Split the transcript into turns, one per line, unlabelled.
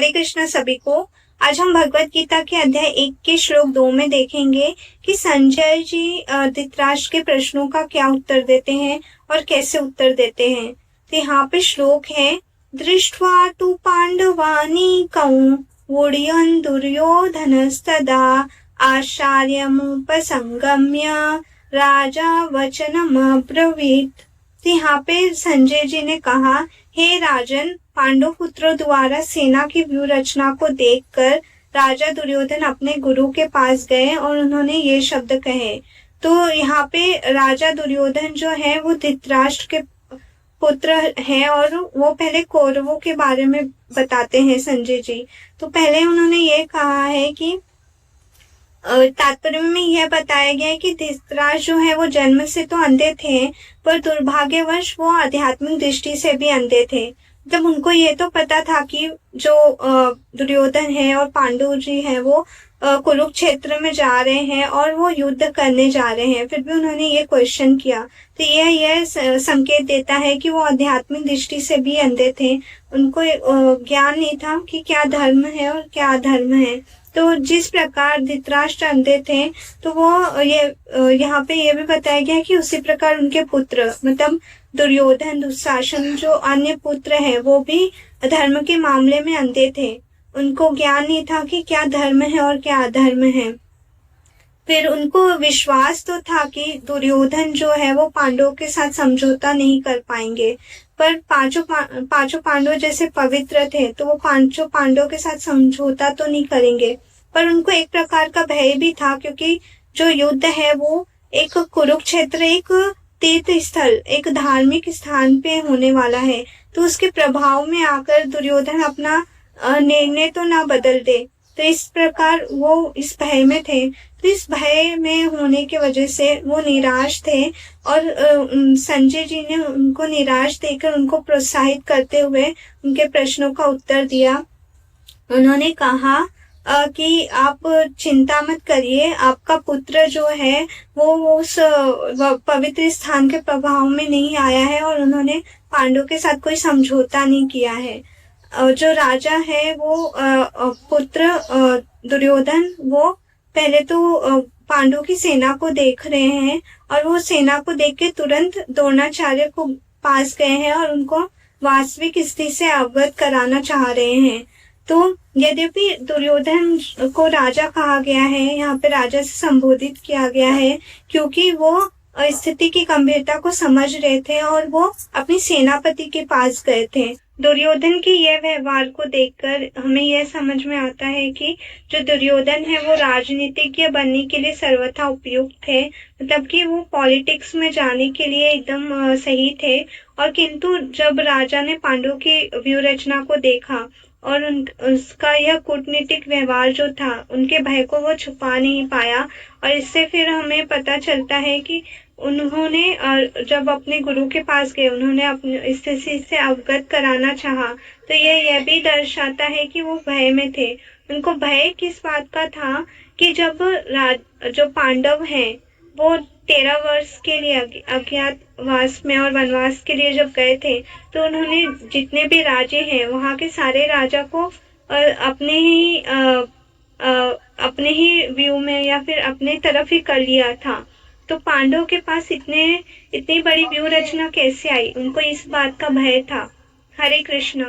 हरे कृष्ण सभी को। आज हम भगवत गीता के अध्याय 1 के श्लोक 2 में देखेंगे कि संजय जी धृतराष्ट्र के प्रश्नों का क्या उत्तर देते हैं और कैसे उत्तर देते हैं। तो यहाँ पे श्लोक है, दृष्ट्वा तु पांडवानीकौ वोढयन् दुर्योधनस्तदा आचार्यमुपसंगम्य राजा वचनमब्रवीत्। तो यहाँ पे संजय जी ने कहा, हे राजन, पांडव पुत्रों द्वारा सेना की व्यूह रचना को देखकर राजा दुर्योधन अपने गुरु के पास गए और उन्होंने ये शब्द कहे। तो यहाँ पे राजा दुर्योधन जो है वो धृतराष्ट्र के पुत्र है और वो पहले कौरवों के बारे में बताते हैं संजय जी। तो पहले उन्होंने ये कहा है कि तात्पर्य में यह बताया गया है कि धृतराष्ट्र जो है वो जन्म से तो अंधे थे, पर दुर्भाग्यवश वो आध्यात्मिक दृष्टि से भी अंधे थे। जब उनको ये तो पता था कि जो दुर्योधन है और पांडु जी है वो कुरुक्षेत्र में जा रहे हैं और वो युद्ध करने जा रहे हैं, फिर भी उन्होंने ये क्वेश्चन किया। तो यह संकेत देता है कि वो आध्यात्मिक दृष्टि से भी अंधे थे। उनको ज्ञान नहीं था कि क्या धर्म है और क्या अधर्म है। तो जिस प्रकार धृतराष्ट्र अंधे थे, तो वो यहाँ पे ये भी बताया गया कि उसी प्रकार उनके पुत्र मतलब दुर्योधन, दुशासन जो अन्य पुत्र हैं वो भी धर्म के मामले में अंधे थे। उनको ज्ञान नहीं था कि क्या धर्म है और क्या अधर्म है। फिर उनको विश्वास तो था कि दुर्योधन जो है वो पांडवों के साथ समझौता नहीं कर पाएंगे, पर पांचों पांडव जैसे पवित्र थे तो वो पांचों पांडवों के साथ समझौता तो नहीं करेंगे। पर उनको एक प्रकार का भय भी था, क्योंकि जो युद्ध है वो एक कुरुक्षेत्र, एक तीर्थ स्थल, एक धार्मिक स्थान पे होने वाला है। तो उसके प्रभाव में आकर दुर्योधन अपना निर्णय तो ना बदल दे। तो इस प्रकार वो इस भय में थे। तो इस भय में होने की वजह से वो निराश थे और संजय जी ने उनको निराश देकर उनको प्रोत्साहित करते हुए उनके प्रश्नों का उत्तर दिया। उन्होंने कहा कि आप चिंता मत करिए, आपका पुत्र जो है वो उस पवित्र स्थान के प्रभाव में नहीं आया है और उन्होंने पांडवों के साथ कोई समझौता नहीं किया है। जो राजा है वो पुत्र दुर्योधन, वो पहले तो पांडवों की सेना को देख रहे हैं और वो सेना को देख के तुरंत द्रोणाचार्य को पास गए हैं और उनको वास्तविक स्थिति से अवगत कराना चाह रहे हैं। तो यद्यपि दुर्योधन को राजा कहा गया है, यहाँ पे राजा से संबोधित किया गया है, क्योंकि वो स्थिति की गंभीरता को समझ रहे थे और वो अपनी सेनापति के पास गए थे। दुर्योधन के यह व्यवहार को देखकर हमें यह समझ में आता है कि जो दुर्योधन है वो राजनीतिज्ञ बनने के लिए सर्वथा उपयुक्त थे, मतलब कि वो पॉलिटिक्स में जाने के लिए एकदम सही थे। और किंतु जब राजा ने पांडवों की व्यूह रचना को देखा और उसका यह कूटनीतिक व्यवहार जो था, उनके भय को वो छुपा नहीं पाया। और इससे फिर हमें पता चलता है कि उन्होंने जब अपने गुरु के पास गए, उन्होंने अपनी स्थिति से अवगत कराना चाहा। तो यह भी दर्शाता है कि वो भय में थे। उनको भय किस बात का था कि जब जो पांडव हैं वो 13 वर्ष के लिए अज्ञातवास में और वनवास के लिए जब गए थे, तो उन्होंने जितने भी राजे हैं वहां के सारे राजा को अपने ही व्यू में या फिर अपने तरफ ही कर लिया था। तो पांडवों के पास इतनी बड़ी व्यूह रचना कैसे आई? उनको इस बात का भय था। हरे कृष्ण।